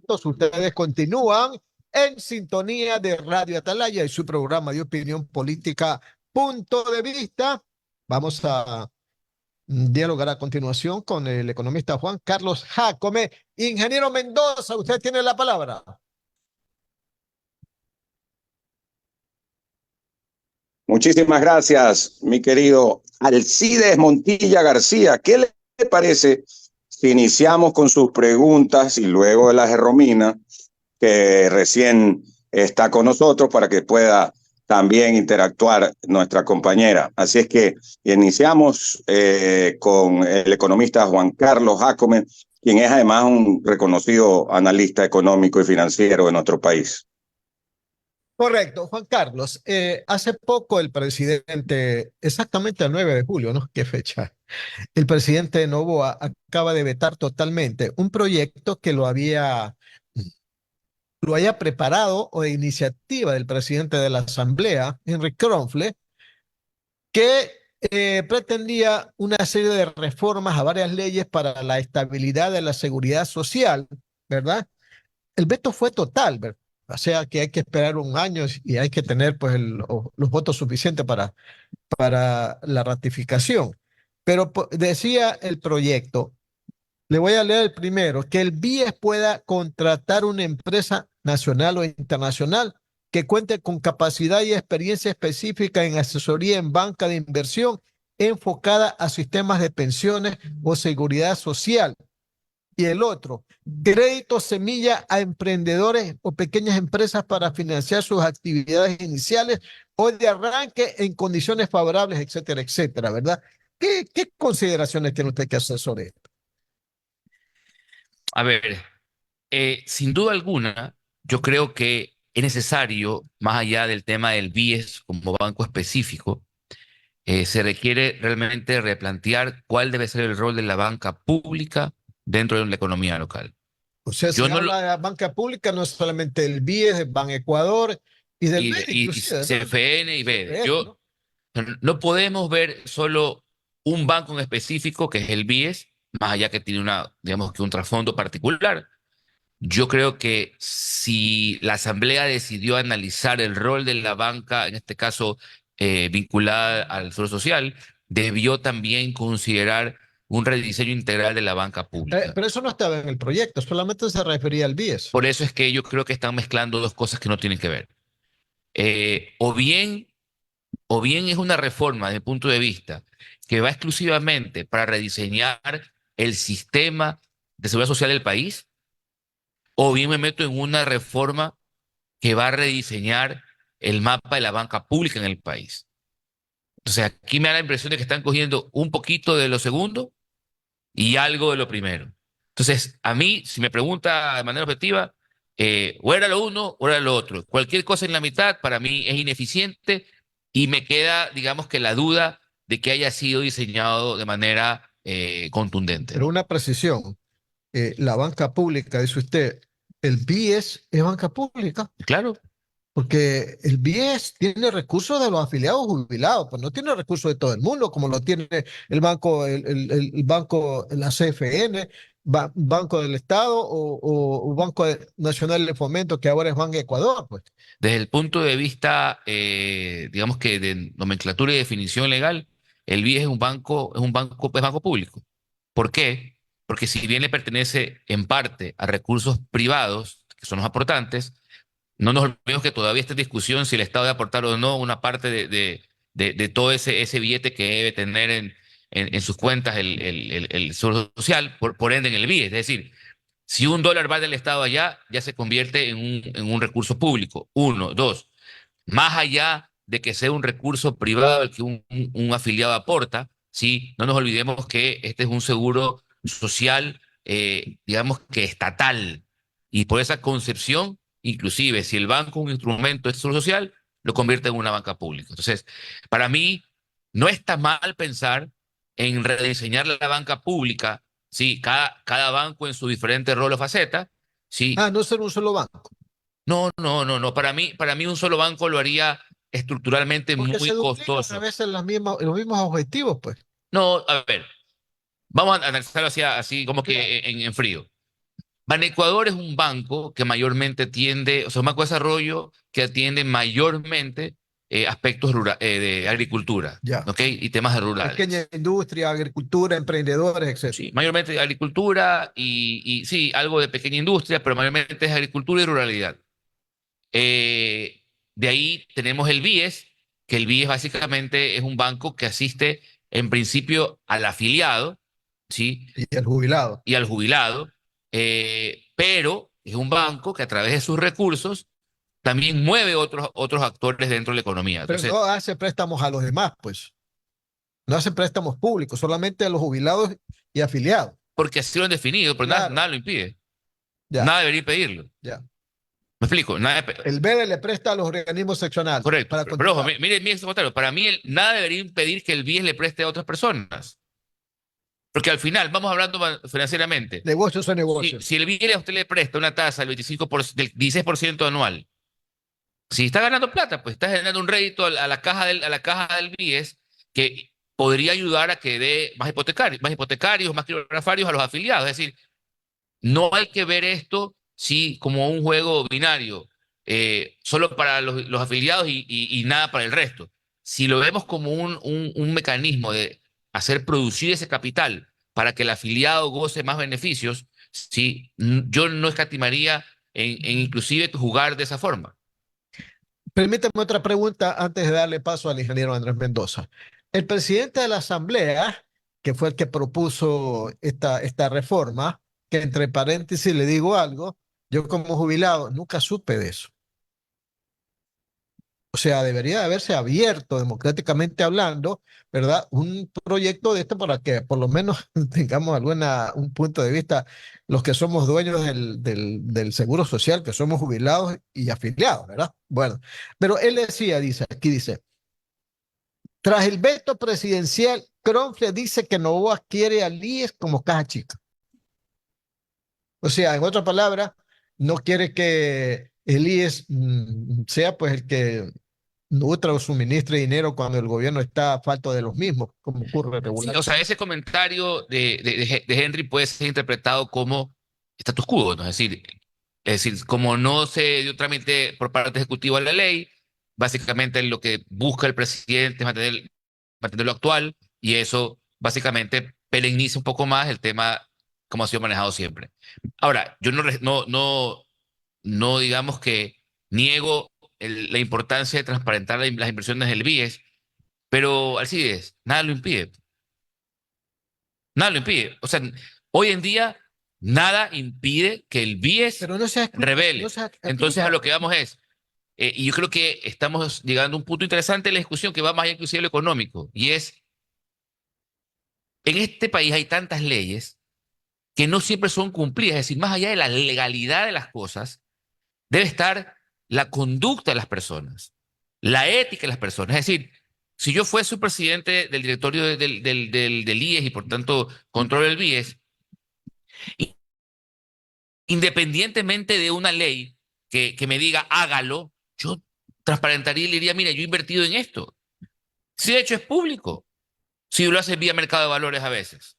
minutos. Ustedes continúan en sintonía de Radio Atalaya y su programa de opinión política Punto de Vista. Vamos a dialogar a continuación con el economista Juan Carlos Jácome. Ingeniero Mendoza, usted tiene la palabra. Muchísimas gracias, mi querido Alcides Montilla García. ¿Qué le parece si iniciamos con sus preguntas y luego de las de Romina, que recién está con nosotros, para que pueda también interactuar nuestra compañera? Así es que iniciamos con el economista Juan Carlos Jácome, quien es además un reconocido analista económico y financiero de nuestro país. Correcto, Juan Carlos. Hace poco el presidente, exactamente el 9 de julio, ¿no? ¿Qué fecha? El presidente Noboa acaba de vetar totalmente un proyecto que lo haya preparado o de iniciativa del presidente de la Asamblea, Henry Kronfle, que pretendía una serie de reformas a varias leyes para la estabilidad de la seguridad social, ¿verdad? El veto fue total, ¿verdad? O sea que hay que esperar un año y hay que tener pues los votos suficientes para la ratificación. Pero decía el proyecto, le voy a leer el primero, que el BIES pueda contratar una empresa nacional o internacional que cuente con capacidad y experiencia específica en asesoría en banca de inversión enfocada a sistemas de pensiones o seguridad social. Y el otro, crédito semilla a emprendedores o pequeñas empresas para financiar sus actividades iniciales o de arranque en condiciones favorables, etcétera, etcétera, ¿verdad? ¿Qué consideraciones tiene usted que hacer sobre esto? A ver, sin duda alguna, yo creo que es necesario, más allá del tema del BIES como banco específico, se requiere realmente replantear cuál debe ser el rol de la banca pública dentro de la economía local. O sea, Yo se no lo, habla de la banca pública, no es solamente del BIES, del Ban Ecuador y del BED, y inclusive, ¿no? CFN y BED. CFN, ¿no? No podemos ver solo un banco en específico, que es el BIES, más allá que tiene digamos que un trasfondo particular. Yo creo que si la Asamblea decidió analizar el rol de la banca, en este caso vinculada al Seguro Social, debió también considerar un rediseño integral de la banca pública. Pero eso no estaba en el proyecto, solamente se refería al BIES. Por eso es que yo creo que están mezclando dos cosas que no tienen que ver. Eh, o bien, o bien es una reforma, desde mi punto de vista, que va exclusivamente para rediseñar el sistema de seguridad social del país, o bien me meto en una reforma que va a rediseñar el mapa de la banca pública en el país. Entonces, aquí me da la impresión de que están cogiendo un poquito de lo segundo y algo de lo primero. Entonces, a mí, si me pregunta de manera objetiva, o era lo uno o era lo otro. Cualquier cosa en la mitad para mí es ineficiente y me queda, digamos que la duda de que haya sido diseñado de manera contundente, Pero ¿no? una precisión, la banca pública, dice usted, el BIES es banca pública. Claro, Porque el BIES tiene recursos de los afiliados jubilados, pues no tiene recursos de todo el mundo, como lo tiene el banco, el banco, la CFN, Banco del Estado o Banco Nacional de Fomento, que ahora es Banco Ecuador, pues. desde el punto de vista, digamos que de nomenclatura y definición legal, el BIE es banco público. ¿Por qué? Porque si bien le pertenece en parte a recursos privados, que son los aportantes, no nos olvidemos que todavía está en discusión si el Estado debe aportar o no una parte de todo ese billete que debe tener en sus cuentas el Seguro Social, por ende en el BIE. Es decir, si $1 va del Estado allá, ya se convierte en un recurso público. Uno, dos, más allá de que sea un recurso privado el que un afiliado aporta, ¿sí? No nos olvidemos que este es un seguro social, digamos que estatal. Y por esa concepción, inclusive si el banco es un instrumento de seguro social, lo convierte en una banca pública. Entonces, para mí, no está mal pensar en rediseñar la banca pública, ¿sí? Cada banco en su diferente rol o faceta, ¿sí? Ah, no ser un solo banco, No, no, no, no. Para mí un solo banco lo haría estructuralmente porque se muy duplican a costoso. veces los mismos objetivos, pues. No, a ver, vamos a analizarlo así como Mira, que en frío. Banecuador es un banco que mayormente atiende, o sea, un banco de desarrollo que atiende mayormente aspectos de agricultura, Ya. ¿ok? Y temas Pequeña rurales. industria, agricultura, emprendedores, etcétera. Sí, mayormente agricultura y sí, algo de pequeña industria, pero mayormente es agricultura y ruralidad. De ahí tenemos el BIES, que el BIES básicamente es un banco que asiste en principio al afiliado, ¿sí? Y el jubilado. Y al jubilado, pero es un banco que a través de sus recursos también mueve otros actores dentro de la economía. Pero Entonces, no hace préstamos a los demás, pues. No hace préstamos públicos, solamente a los jubilados y afiliados. porque así lo han definido, pero nada, Claro, nada lo impide. ya, Nada debería impedirlo. ya. ¿Me explico? Nada, El BEDE le presta a los organismos seccionales correcto. para Pero ojo, continuar. mire ese comentario. Para mí, nada debería impedir que el BIES le preste a otras personas. Porque al final, vamos hablando financieramente. Negocios son Si, negocios. si el BIES a usted le presta una tasa del 16% anual, si está ganando plata, pues está generando un rédito a la caja del BIES que podría ayudar a que dé más hipotecarios, más quiroprácticos a los afiliados. Es decir, no hay que ver esto sí, como un juego binario, solo para los afiliados y nada para el resto. Si lo vemos como un mecanismo de hacer producir ese capital para que el afiliado goce más beneficios, sí, yo no escatimaría en inclusive jugar de esa forma. Permítame otra pregunta antes de darle paso al ingeniero Andrés Mendoza. El presidente de la Asamblea, que fue el que propuso esta reforma, que entre paréntesis le digo algo, yo como jubilado nunca supe de eso. O sea, debería de haberse abierto democráticamente hablando, ¿verdad? Un proyecto de esto para que por lo menos tengamos un punto de vista, los que somos dueños del seguro social, que somos jubilados y afiliados, ¿verdad? Bueno, pero él decía, aquí dice, tras el veto presidencial, Cronfle dice que Novoa quiere al IES como caja chica. O sea, en otras palabras, no quiere que el IES sea pues el que nutra o suministre dinero cuando el gobierno está a falta de los mismos, como ocurre Sí, o sea, regularmente. ese comentario de Henry puede ser interpretado como status quo, ¿no? Es decir, como no se dio trámite por parte ejecutiva a la ley, básicamente lo que busca el presidente es mantener lo actual y eso básicamente perenniza un poco más el tema como ha sido manejado siempre. Ahora, yo no digamos que niego la importancia de transparentar las inversiones del BIES, pero Alcides, nada lo impide. Nada lo impide. O sea, hoy en día nada impide que el BIES Pero no se, no revele. se Entonces a aplica, lo que pues. vamos es, y yo creo que estamos llegando a un punto interesante en la discusión que va más allá inclusive de lo económico, y es, en este país hay tantas leyes que no siempre son cumplidas, es decir, más allá de la legalidad de las cosas, debe estar la conducta de las personas, la ética de las personas. Es decir, si yo fuese un presidente del directorio del IES y por tanto controlo el BIES, independientemente de una ley que me diga hágalo, yo transparentaría y le diría, mira, yo he invertido en esto. Si de hecho es público, si lo hace vía mercado de valores a veces.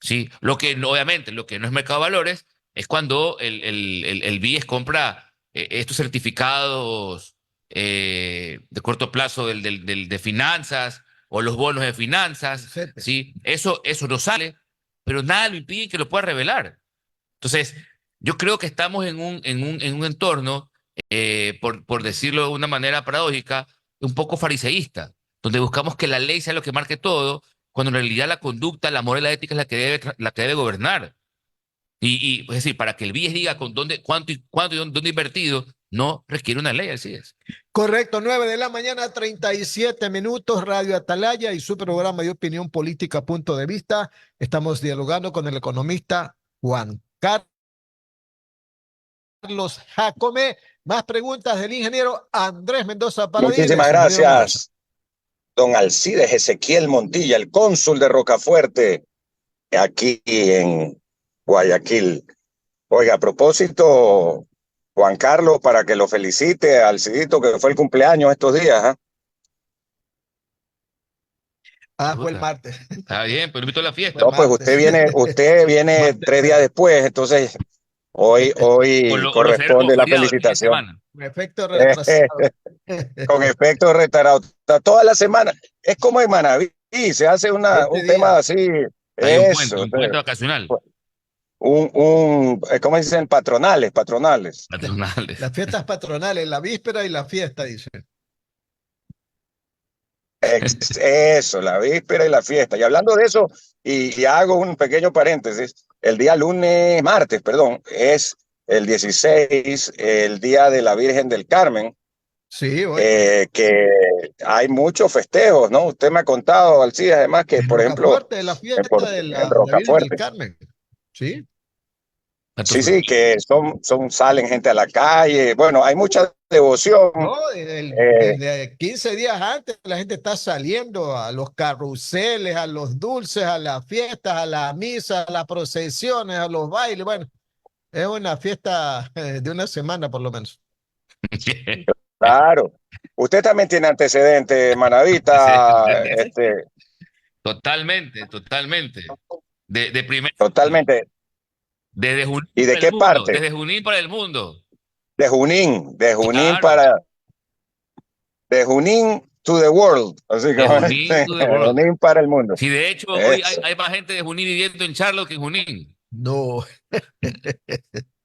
¿Sí? Obviamente, lo que no es mercado de valores es cuando el BIES compra estos certificados de corto plazo de finanzas o los bonos de finanzas, Etcétera. ¿sí? Eso no sale, pero nada lo impide que lo pueda revelar. Entonces, yo creo que estamos en un entorno, por decirlo de una manera paradójica, un poco fariseísta, donde buscamos que la ley sea lo que marque todo, cuando en realidad la conducta, la moral y la ética es la que debe gobernar. Es decir, para que el BIES diga con dónde, cuánto y dónde ha invertido, no requiere una ley, así es. Correcto, 9 de la mañana, 37 minutos, Radio Atalaya y su programa de opinión política, punto de vista. Estamos dialogando con el economista Juan Carlos Jacome. Más preguntas del ingeniero Andrés Mendoza Muchísimas Paradiles. Ingeniero Mendoza. gracias, don Alcides Ezequiel Montilla, el cónsul de Rocafuerte, aquí en Guayaquil. Oiga, a propósito, Juan Carlos, para que lo felicite al Alcidito, que fue el cumpleaños estos días, ¿eh? Fue el Puta, martes. está bien, pero invito a la Fue el fiesta. No, pues martes. usted viene Martes 3 días de- después, entonces Hoy o lo celebra como corresponde la feriado el fin de felicitación. semana. Un efecto retrasado. Con efecto retarado. Toda la semana. Es como en Manaví, se hace 7 un tema días. así, Hay eso. un puente vacacional. ¿Cómo dicen? Patronales, patronales. Patronales. Las fiestas patronales, la víspera y la fiesta, dice. Eso, la víspera y la fiesta. Y hablando de eso, y hago un pequeño paréntesis, el día martes, perdón, es el 16, el día de la Virgen del Carmen, Sí, hoy. que hay muchos festejos, ¿no? Usted me ha contado, Alcides, además que, En por ejemplo, Rocafuerte, la fiesta de En la Virgen del Rocafuerte, Carmen. Sí. sí, que salen gente a la calle, bueno, hay mucha devoción. No, eh, desde 15 días antes la gente está saliendo a los carruseles, a los dulces, a las fiestas, a la misa, a las procesiones, a los bailes. Bueno, es una fiesta de una semana por lo menos. claro. Usted también tiene antecedentes, Manavita, Totalmente, totalmente. De primera mano. totalmente. Desde Junín ¿Y de para el qué mundo, parte? desde Junín para el mundo. De Junín Claro, para, de Junín to the world, así que de Junín to the de world. Junín para el mundo. Sí, de hecho, hoy Eso. hay más gente de Junín viviendo en Charlotte que en Junín. No,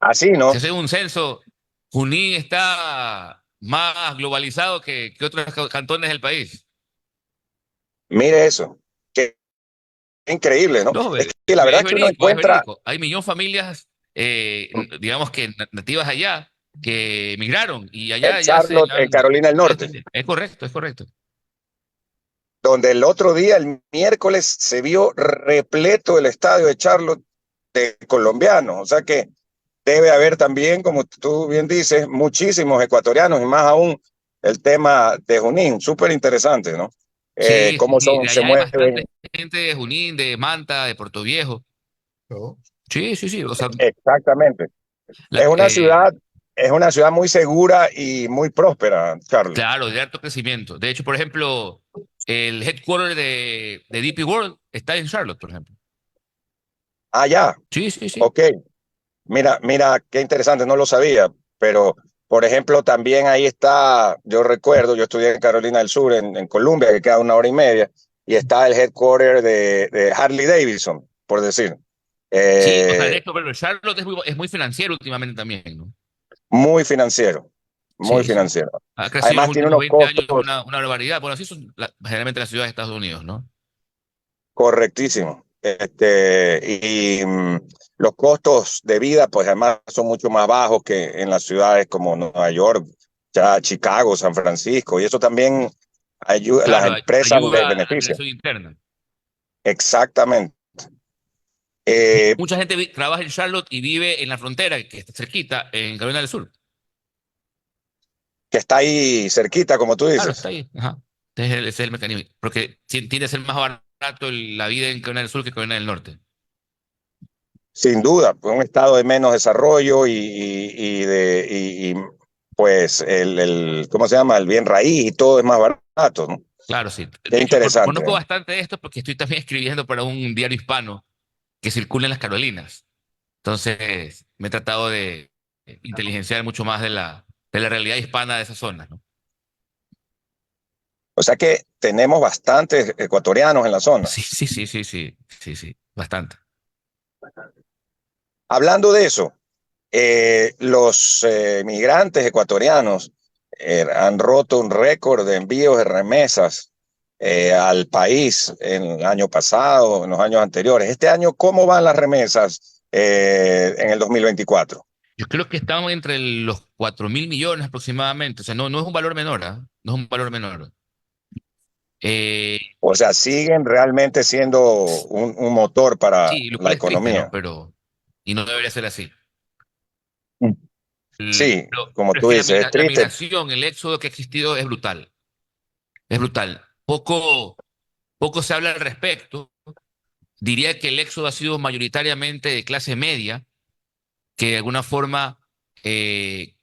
Así, Si ¿no? hace un censo, Junín está más globalizado que otros cantones del país. Mire eso. Qué increíble, ¿no? No, Es que la verdad es es que uno verídico, es encuentra verídico. Hay millón de familias, digamos que nativas allá, que emigraron y en allá ya se Charlotte, en Carolina del Norte, es correcto, es correcto. donde el otro día, el miércoles, se vio repleto el estadio de Charlotte de colombianos. O sea que debe haber también, como tú bien dices, muchísimos ecuatorianos y más aún el tema de Junín. Súper interesante, ¿no? Sí, sí, Cómo sí. De se allá hay bastante mueven. gente de Junín, de Manta, de Puerto Viejo. no. Sí, sí, sí. O sea, Exactamente. la- eh, Es una ciudad muy segura y muy próspera, Charlotte. claro, de alto crecimiento. De hecho, por ejemplo, el headquarter de DP World está en Charlotte, por ejemplo. Ah, ya, Sí, sí, sí. ok. Mira, qué interesante, no lo sabía, pero por ejemplo, también ahí está, yo recuerdo, yo estudié en Carolina del Sur, en Columbia, que queda 1 hora y media, y está el headquarter de Harley Davidson, por decir. Sí, o sea, de Eh, hecho, pero Charlotte es muy financiero últimamente también, ¿no? Muy financiero, muy Sí, sí. financiero. Ha crecido en los Además tiene últimos unos 20 años costos una barbaridad. Bueno, así son generalmente las ciudades de Estados Unidos, ¿no? correctísimos. Los costos de vida, pues además son mucho más bajos que en las ciudades como Nueva York, ya Chicago, San Francisco, y eso también ayuda, las Claro, empresas les ayuda a la benefician. migración interna. Exactamente. Eh, Mucha gente trabaja en Charlotte y vive en la frontera, que está cerquita, en Carolina del Sur. que está ahí cerquita, como tú Claro, está dices. ahí. Ajá. Ese es el mecanismo. Porque tiende a ser más barato la vida en Carolina del Sur que en Carolina del Norte. Sin duda, pues un estado de menos desarrollo pues ¿cómo se llama? El bien raíz y todo es más barato, ¿no? Claro, sí. Qué De hecho, interesante, conozco ¿eh? bastante de esto porque estoy también escribiendo para un diario hispano que circula en las Carolinas. Entonces, me he tratado de inteligenciar mucho más de la realidad hispana de esas zonas, ¿no? O sea que tenemos bastantes ecuatorianos en la zona. Sí, sí, sí, sí, sí, sí, sí, bastante. Hablando de eso, los migrantes ecuatorianos han roto un récord de envíos de remesas al país en el año pasado, en los años anteriores. Este año, ¿cómo van las remesas en el 2024? Yo creo que estamos entre los 4.000 millones aproximadamente. O sea, no es un valor menor, ¿ah? No es un valor menor. Eh, O sea, siguen realmente siendo un motor para sí, lo la cual es triste, ¿no? economía. Y no debería ser así. Mm. Sí, como Pero es tú que dices, es la triste. migración, el éxodo que ha existido es brutal. Es brutal. Poco se habla al respecto. Diría que el éxodo ha sido mayoritariamente de clase media, que de alguna forma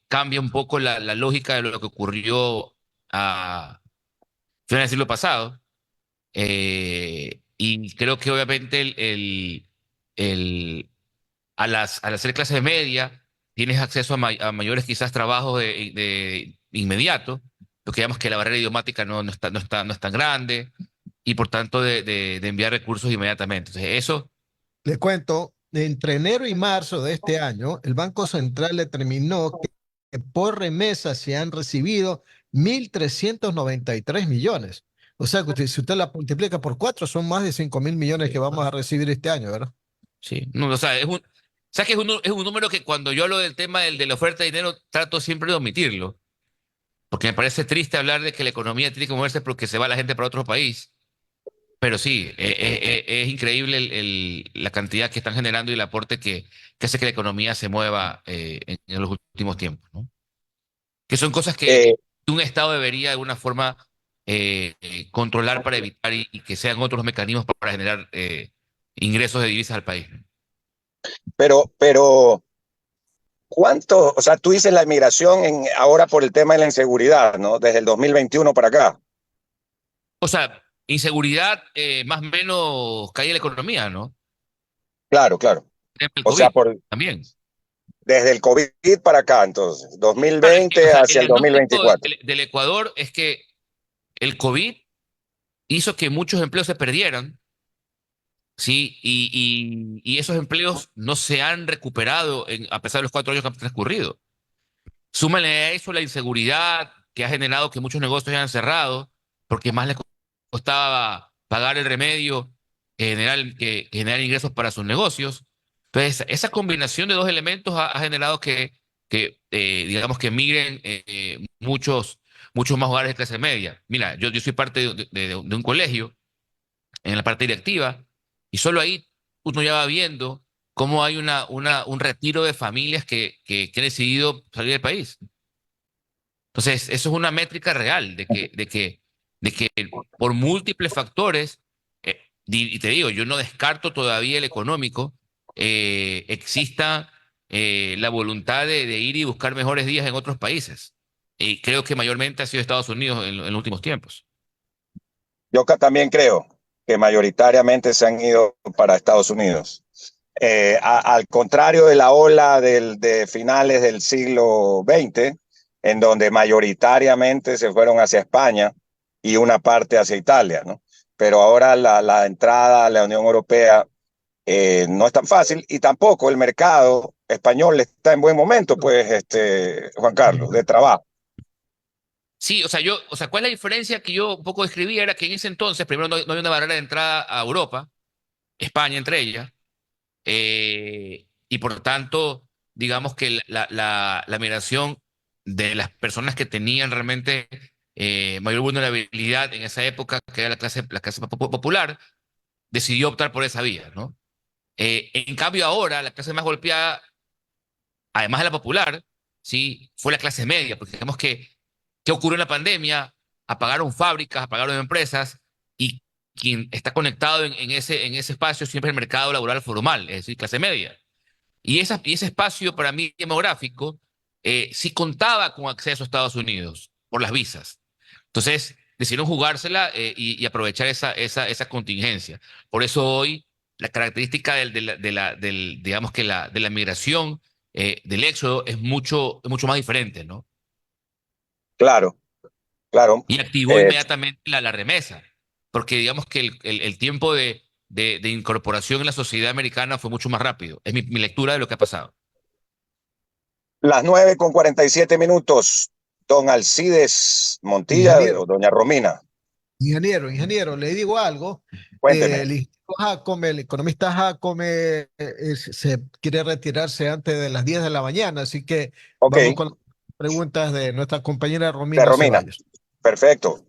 cambia un poco la lógica de lo que ocurrió a finales del siglo pasado. Y creo que obviamente el, al ser clase media, tienes acceso a mayores quizás trabajos de inmediato, lo que llamamos que la barrera idiomática no es tan grande y por tanto de enviar recursos inmediatamente. Entonces, eso, Le cuento, entre enero y marzo de este año, el Banco Central determinó que por remesa se han recibido 1.393 millones. O sea, que si usted la multiplica por cuatro, son más de 5.000 millones que vamos a recibir este año, ¿verdad? sí, no, o sea, ¿sabes que es un número que cuando yo hablo del tema de la oferta de dinero trato siempre de omitirlo? Porque me parece triste hablar de que la economía tiene que moverse porque se va la gente para otro país. Pero sí, es increíble la cantidad que están generando y el aporte que hace que la economía se mueva en los últimos tiempos, ¿no? Que son cosas que Eh, un Estado debería de alguna forma controlar para evitar y que sean otros mecanismos para generar ingresos de divisas al país, ¿no? pero, ¿cuánto? O sea, tú dices la inmigración ahora por el tema de la inseguridad, ¿no? Desde el 2021 para acá. O sea, inseguridad más o menos cae en la economía, ¿no? Claro, claro. El O sea, COVID también. desde el COVID para acá, entonces, Claro, es que, o 2020 sea, el hacia el diagnóstico 2024. del Ecuador es que el COVID hizo que muchos empleos se perdieran, ¿sí? Y esos empleos no se han recuperado a pesar de los 4 años que han transcurrido. Súmale a eso la inseguridad que ha generado que muchos negocios hayan cerrado, porque más les costaba pagar el remedio que generar ingresos para sus negocios. Entonces, esa combinación de dos elementos ha generado digamos, que migren muchos más hogares de clase media. Mira, yo soy parte de un colegio en la parte directiva, y solo ahí uno ya va viendo cómo hay un retiro de familias que han decidido salir del país. Entonces, eso es una métrica real de que por múltiples factores, y te digo, yo no descarto todavía el económico, exista la voluntad de ir y buscar mejores días en otros países. Y creo que mayormente ha sido Estados Unidos en los últimos tiempos. Yo también creo que mayoritariamente se han ido para Estados Unidos. Al contrario de la ola de finales del siglo XX, en donde mayoritariamente se fueron hacia España y una parte hacia Italia, ¿no? Pero ahora la entrada a la Unión Europea no es tan fácil y tampoco el mercado español está en buen momento, pues, Juan Carlos, de trabajo. Sí, o sea, ¿cuál es la diferencia que yo un poco describía? Era que en ese entonces, primero, no había una barrera de entrada a Europa, España entre ellas, y por tanto, digamos que la migración de las personas que tenían realmente mayor vulnerabilidad en esa época, que era la clase popular, decidió optar por esa vía, ¿no? En cambio, ahora la clase más golpeada, además de la popular, sí, fue la clase media, porque digamos que, ¿qué ocurrió en la pandemia? Apagaron fábricas, apagaron empresas, y quien está conectado en ese espacio siempre es el mercado laboral formal, es decir, clase media. Y ese espacio para mí demográfico sí contaba con acceso a Estados Unidos por las visas. Entonces decidieron jugársela y aprovechar esa contingencia. Por eso hoy la característica digamos que de la migración, del éxodo, es mucho más diferente, ¿no? Claro, claro. Y activó Eh, inmediatamente la remesa, porque digamos que el tiempo de incorporación en la sociedad americana fue mucho más rápido. Es mi lectura de lo que ha pasado. las 9:47, don Alcides Montilla o Ingeniero, doña Romina, ingeniero, le digo algo. cuénteme. El ingeniero Jacome, el economista Jacome, se quiere retirarse antes de las 10 de la mañana, así que Ok, vamos con las preguntas de nuestra compañera de Romina Romina, Ceballos. perfecto.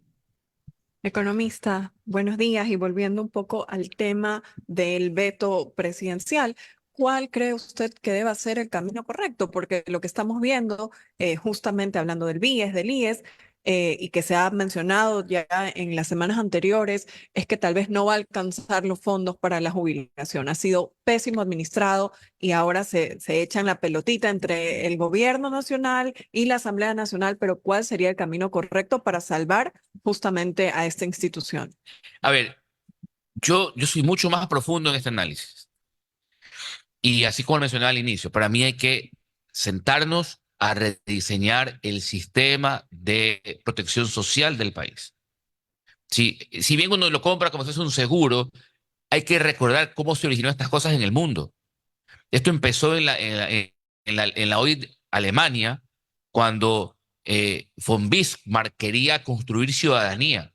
Economista, buenos días y volviendo un poco al tema del veto presidencial, ¿cuál cree usted que deba ser el camino correcto? Porque lo que estamos viendo, justamente hablando del BIES, del IES, y que se ha mencionado ya en las semanas anteriores, es que tal vez no va a alcanzar los fondos para la jubilación. Ha sido pésimo administrado y ahora se echan la pelotita entre el gobierno nacional y la Asamblea Nacional, pero ¿cuál sería el camino correcto para salvar justamente a esta institución? A ver, yo soy mucho más profundo en este análisis. Y así como mencionaba al inicio, para mí hay que sentarnos a rediseñar el sistema de protección social del país. Si bien uno lo compra como si fuese un seguro, hay que recordar cómo se originó estas cosas en el mundo. Esto empezó en la hoy Alemania, cuando von Bismarck quería construir ciudadanía.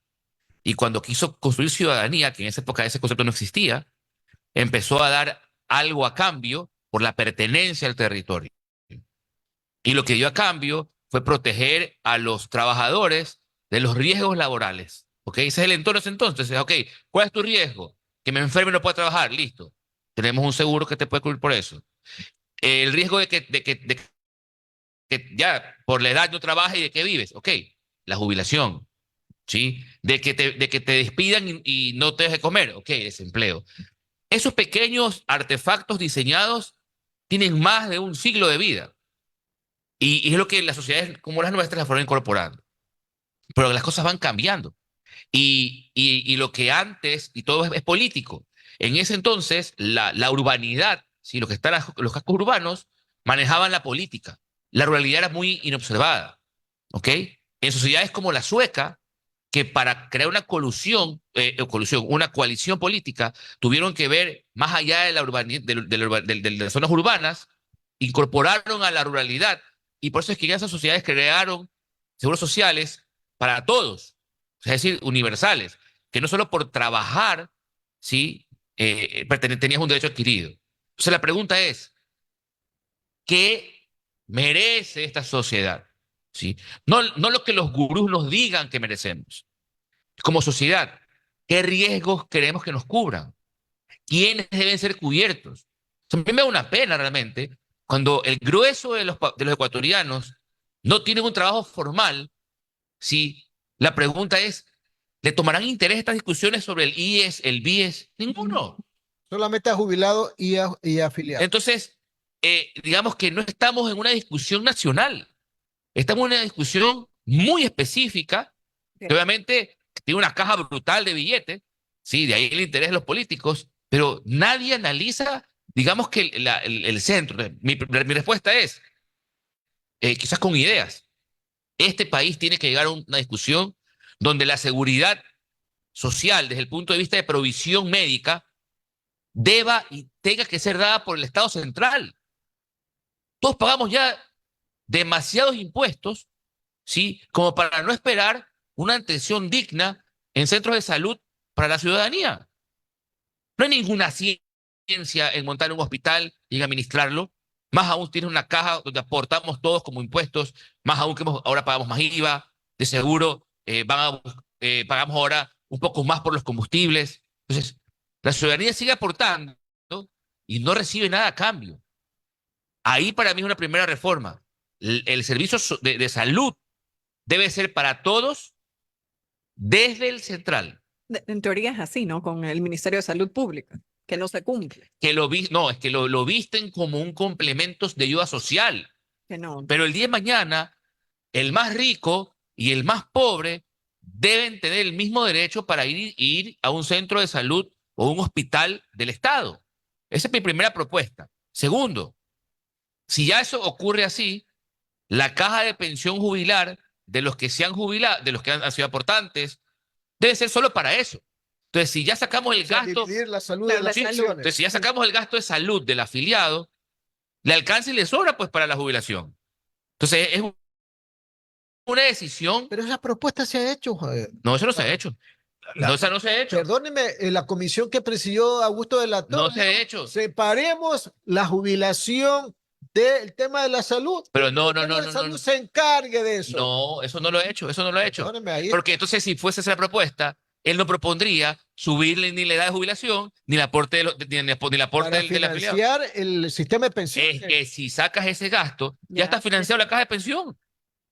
Y cuando quiso construir ciudadanía, que en esa época ese concepto no existía, empezó a dar algo a cambio por la pertenencia al territorio. Y lo que dio a cambio fue proteger a los trabajadores de los riesgos laborales. ¿Ok? Ese es el entorno de ese entonces. Ok, ¿cuál es tu riesgo? Que me enferme y no pueda trabajar. Listo. Tenemos un seguro que te puede cubrir por eso. El riesgo de que ya por la edad no trabajas y de que vives. Ok, la jubilación. ¿Sí? De que te despidan y no te dejes comer. Ok, desempleo. Esos pequeños artefactos diseñados tienen más de un siglo de vida. Y es lo que las sociedades como las nuestras las fueron incorporando. Pero las cosas van cambiando. Y lo que antes, y todo es político. En ese entonces, la urbanidad, ¿sí? Los que están los cascos urbanos, manejaban la política. La ruralidad era muy inobservada. ¿Ok? En sociedades como la sueca, que para crear una una coalición política, tuvieron que ver más allá de, de las zonas urbanas, incorporaron a la ruralidad. Y por eso es que en esas sociedades crearon seguros sociales para todos, es decir, universales, que no solo por trabajar, ¿sí? Tenías un derecho adquirido. Entonces la pregunta es, ¿qué merece esta sociedad? ¿Sí? No lo que los gurús nos digan que merecemos. Como sociedad, ¿qué riesgos queremos que nos cubran? ¿Quiénes deben ser cubiertos? A mí me da una pena realmente cuando el grueso de los ecuatorianos no tienen un trabajo formal. Si la pregunta es, ¿le tomarán interés estas discusiones sobre el IES, el BIES? Ninguno. Solamente a jubilados y afiliados. Entonces, digamos que no estamos en una discusión nacional, estamos en una discusión muy específica, que obviamente tiene una caja brutal de billetes, sí, de ahí el interés de los políticos, pero nadie analiza, digamos que el centro. Mi respuesta es, quizás con ideas, este país tiene que llegar a una discusión donde la seguridad social, desde el punto de vista de provisión médica, deba y tenga que ser dada por el Estado central. Todos pagamos ya demasiados impuestos, ¿sí? Como para no esperar una atención digna en centros de salud para la ciudadanía. No hay ninguna ciencia en montar un hospital y en administrarlo. Más aún tienes una caja donde aportamos todos como impuestos, más aún que ahora pagamos más IVA, de seguro pagamos ahora un poco más por los combustibles. Entonces, la ciudadanía sigue aportando, ¿no? Y no recibe nada a cambio. Ahí para mí es una primera reforma. El servicio de salud debe ser para todos desde el central. En teoría es así, ¿no? Con el Ministerio de Salud Pública, que no se cumple, No, es que lo visten como un complemento de ayuda social. que no. Pero el día de mañana, el más rico y el más pobre deben tener el mismo derecho para ir a un centro de salud o un hospital del Estado. Esa es mi primera propuesta. Segundo, si ya eso ocurre así, la caja de pensión jubilar de los que se han jubilado, de los que han sido aportantes, debe ser solo para eso. Entonces, si ya sacamos el O sea, gasto, dividir la salud Pero de las de salud. pensiones. entonces si ya sacamos el gasto de salud del afiliado, le alcanza y le sobra pues para la jubilación. Entonces, es una decisión. Pero esa propuesta se ha hecho, Javier. No, eso no se ha hecho. No, eso no se ha hecho. Perdóneme, la comisión que presidió Augusto de la Torre, No se ha hecho. separemos la jubilación del tema de la salud. Pero no, El no, tema no, de no, salud no. se encargue de eso. No, eso no lo ha hecho, eso no lo ha hecho. Perdóneme, ahí Porque entonces si fuese esa la propuesta, él no propondría subirle ni la edad de jubilación, ni el aporte, ni el aporte para del afiliado. financiar el sistema de pensiones. Es que si sacas ese gasto, ya Ya, está financiado la caja de pensión.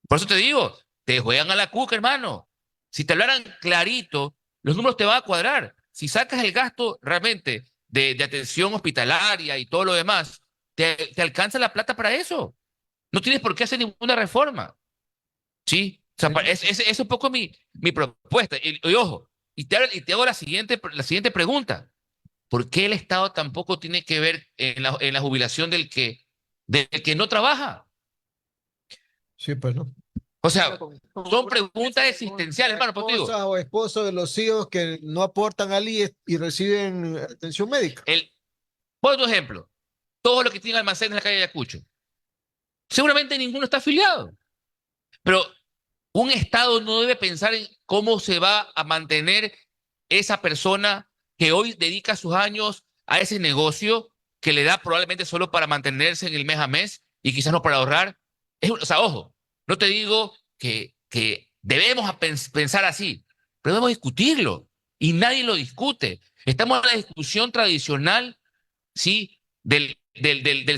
Por eso te digo, te juegan a la cuca, hermano. Si te hablaran clarito, los números te van a cuadrar. Si sacas el gasto realmente de atención hospitalaria y todo lo demás, te alcanza la plata para eso. No tienes por qué hacer ninguna reforma. ¿Sí? O sea, es un poco mi propuesta. Y ojo, y te hago la siguiente pregunta. ¿por qué el Estado tampoco tiene que ver en la jubilación del que no trabaja? Sí, pues no. O Claro, sea, son una preguntas especie de existenciales, hermano, pues te digo, Esposas o esposos de los hijos que no aportan al IES y reciben atención médica. por otro ejemplo, todos los que tienen almacenes en la calle de Ayacucho, seguramente ninguno está afiliado, pero un Estado no debe pensar en cómo se va a mantener esa persona que hoy dedica sus años a ese negocio que le da probablemente solo para mantenerse en el mes a mes y quizás no para ahorrar. O sea, ojo, no te digo que debemos pensar así, pero debemos discutirlo y nadie lo discute. Estamos en la discusión tradicional, ¿sí? Del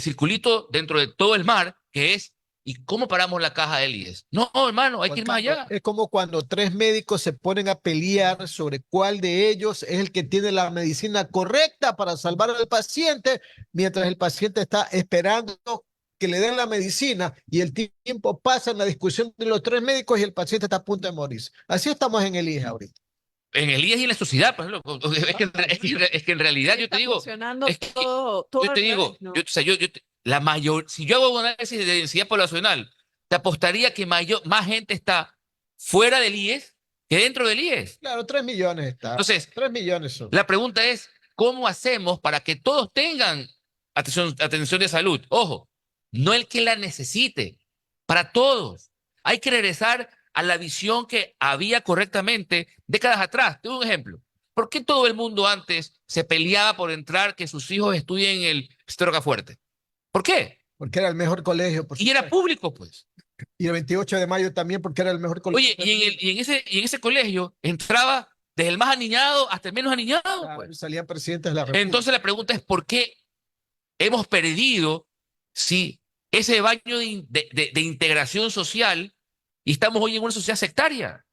circulito dentro de todo el mar, que es, ¿y cómo paramos la caja de Elías? No, hermano, hay Juan que ir más Carlos, allá. es como cuando tres médicos se ponen a pelear sobre cuál de ellos es el que tiene la medicina correcta para salvar al paciente, mientras el paciente está esperando que le den la medicina y el tiempo pasa en la discusión de los tres médicos y el paciente está a punto de morir. Así estamos en el IES ahorita. En Elías y en la sociedad, pues, loco. Es que en realidad Así yo te está digo, funcionando es que todo, todo yo al te revés, digo, ¿no? o sea, la mayor, si yo hago un análisis de densidad poblacional, te apostaría que más gente está fuera del IES que dentro del IES. Claro, 3 millones está. Entonces, 3 millones son. la pregunta es, ¿cómo hacemos para que todos tengan atención de salud? Ojo, no el que la necesite, para todos. Hay que regresar a la visión que había correctamente décadas atrás. Te doy un ejemplo. ¿Por qué todo el mundo antes se peleaba por entrar que sus hijos estudien en el Sistema Fuerte? ¿Por qué? Porque era el mejor colegio, por Y era supuesto. público, pues. Y el 28 de mayo también porque era el mejor colegio Oye, y femenino. y en ese colegio entraba desde el más aniñado hasta el menos aniñado, Claro, pues. salían presidentes de la República. Entonces la pregunta es, ¿por qué hemos perdido, sí, ese baño de integración social y estamos hoy en una sociedad sectaria?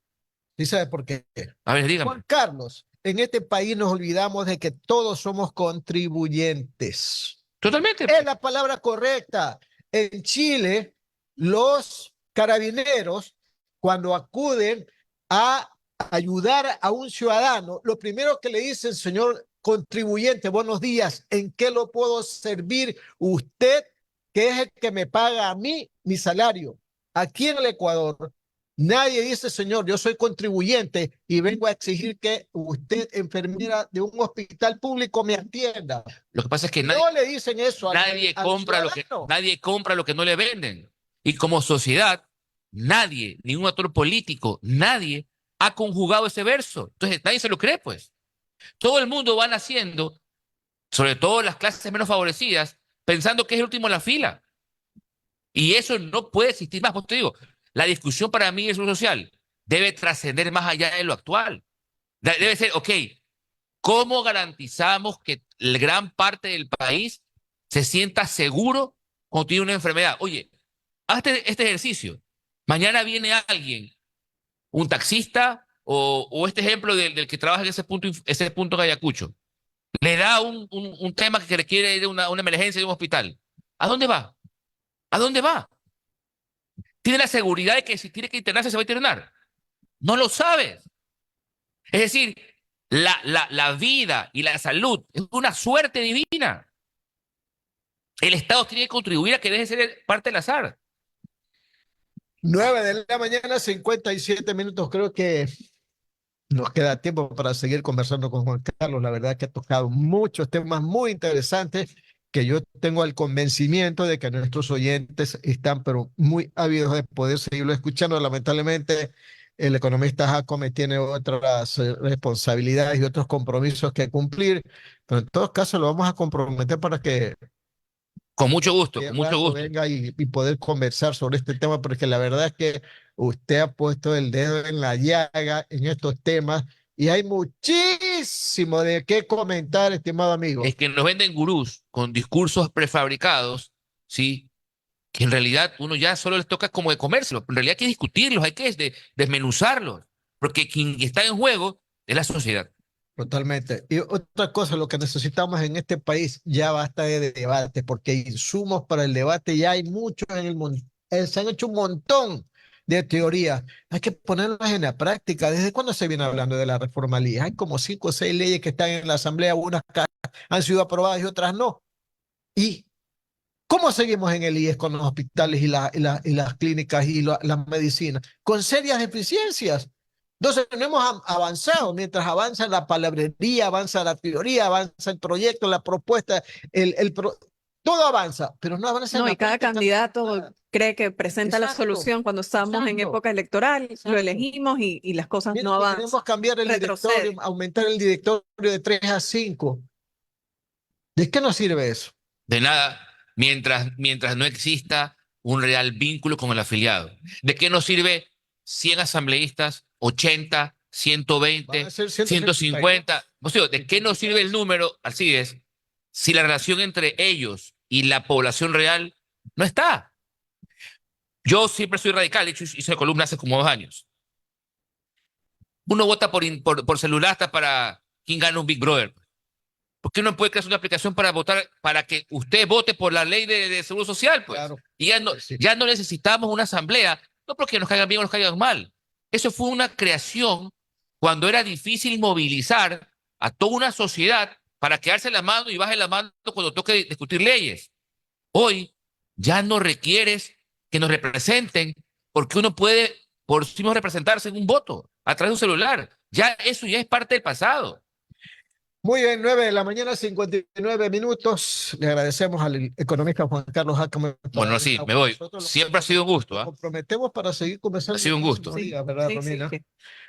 ¿Sí sabe por qué? A ver, Juan dígame. Carlos, en este país nos olvidamos de que todos somos contribuyentes. Totalmente. Es la palabra correcta. En Chile, los carabineros, cuando acuden a ayudar a un ciudadano, lo primero que le dicen, señor contribuyente, buenos días, ¿en qué lo puedo servir usted, que es el que me paga a mí mi salario? Aquí en el Ecuador, nadie dice, señor, yo soy contribuyente y vengo a exigir que usted, enfermera de un hospital público, me atienda. Lo que pasa es que No le dicen eso al ciudadano. nadie compra lo que no le venden. Y como sociedad, nadie, ningún actor político, nadie ha conjugado ese verso. Entonces nadie se lo cree, pues. Todo el mundo va naciendo, sobre todo las clases menos favorecidas, pensando que es el último en la fila. Y eso no puede existir más. Pues te digo, la discusión para mí es social. Debe trascender más allá de lo actual. Debe ser, ok, ¿cómo garantizamos que la gran parte del país se sienta seguro cuando tiene una enfermedad? Oye, hazte este ejercicio. Mañana viene alguien, un taxista o este ejemplo del que trabaja en ese punto en Ayacucho. Le da un tema que requiere ir a una emergencia de un hospital. ¿A dónde va? ¿A dónde va? ¿Tiene la seguridad de que si tiene que internarse se va a internar? No lo sabes. Es decir, la vida y la salud es una suerte divina. El Estado tiene que contribuir a que deje de ser parte del azar. 9 de la mañana, 57 minutos. Creo que nos queda tiempo para seguir conversando con Juan Carlos. La verdad que ha tocado muchos temas muy interesantes que yo tengo el convencimiento de que nuestros oyentes están pero muy ávidos de poder seguirlo escuchando. Lamentablemente, el economista Jacome tiene otras responsabilidades y otros compromisos que cumplir, pero en todos casos lo vamos a comprometer para que Con mucho gusto, que con mucho rato gusto. venga y poder conversar sobre este tema, porque la verdad es que usted ha puesto el dedo en la llaga en estos temas y hay muchísimo de qué comentar, estimado amigo. Es que nos venden gurús con discursos prefabricados, ¿sí? Que en realidad uno ya solo les toca como de comérselos. En realidad hay que discutirlos, hay que desmenuzarlos, porque quien está en juego es la sociedad. Totalmente. Y otra cosa, lo que necesitamos en este país, ya basta de debate, porque insumos para el debate ya hay muchos se han hecho un montón. de teoría, hay que ponerlas en la práctica. ¿Desde cuándo se viene hablando de la reforma al IES? Hay como 5 o 6 leyes que están en la Asamblea, unas han sido aprobadas y otras no. ¿Y cómo seguimos en el IES con los hospitales y las clínicas y las medicinas? Con serias deficiencias. Entonces, no hemos avanzado. Mientras avanza la palabrería, avanza la teoría, avanza el proyecto, la propuesta, todo avanza, pero no avanza en No, la y cada práctica. candidato cree que presenta la Exacto, solución cuando estamos en exacto, época electoral, lo exacto. elegimos y las cosas Mira, no avanzan, queremos cambiar el directorio, retroceden. aumentar el directorio de 3 a 5. ¿De qué nos sirve eso? De nada, mientras no exista un real vínculo con el afiliado. ¿De qué nos sirve 100 asambleístas, 80, Van a 120, ser 132. 150? O sea, ¿de qué nos sirve el número, Alcides, si la relación entre ellos y la población real no está? Yo siempre soy radical, de hecho hice columna hace como 2 años. Uno vota por celular hasta para quién gana un Big Brother. ¿Por qué no puede crear una aplicación para votar, para que usted vote por la ley de seguro social? Pues Claro, y sí. ya no necesitamos una asamblea, no porque nos caigan bien o nos caigan mal. Eso fue una creación cuando era difícil movilizar a toda una sociedad para quedarse la mano y baje la mano cuando toque discutir leyes. Hoy ya no requieres que nos representen porque uno puede por sí mismo representarse en un voto a través de un celular. Ya eso ya es parte del pasado. Muy bien, 9 de la mañana, 59 minutos. Le agradecemos al economista Juan Carlos Jácome por Bueno, haber sí, estado me con voy. nosotros. Siempre ha sido un gusto, Nos ¿ah? comprometemos para seguir Ha conversando sido los un gusto. próximos Sí, días, ¿verdad, sí, Romina? sí.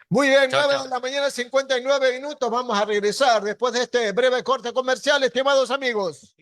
Muy bien, Chao, 9 chao. de la mañana, 59 minutos. Vamos a regresar después de este breve corte comercial, estimados amigos.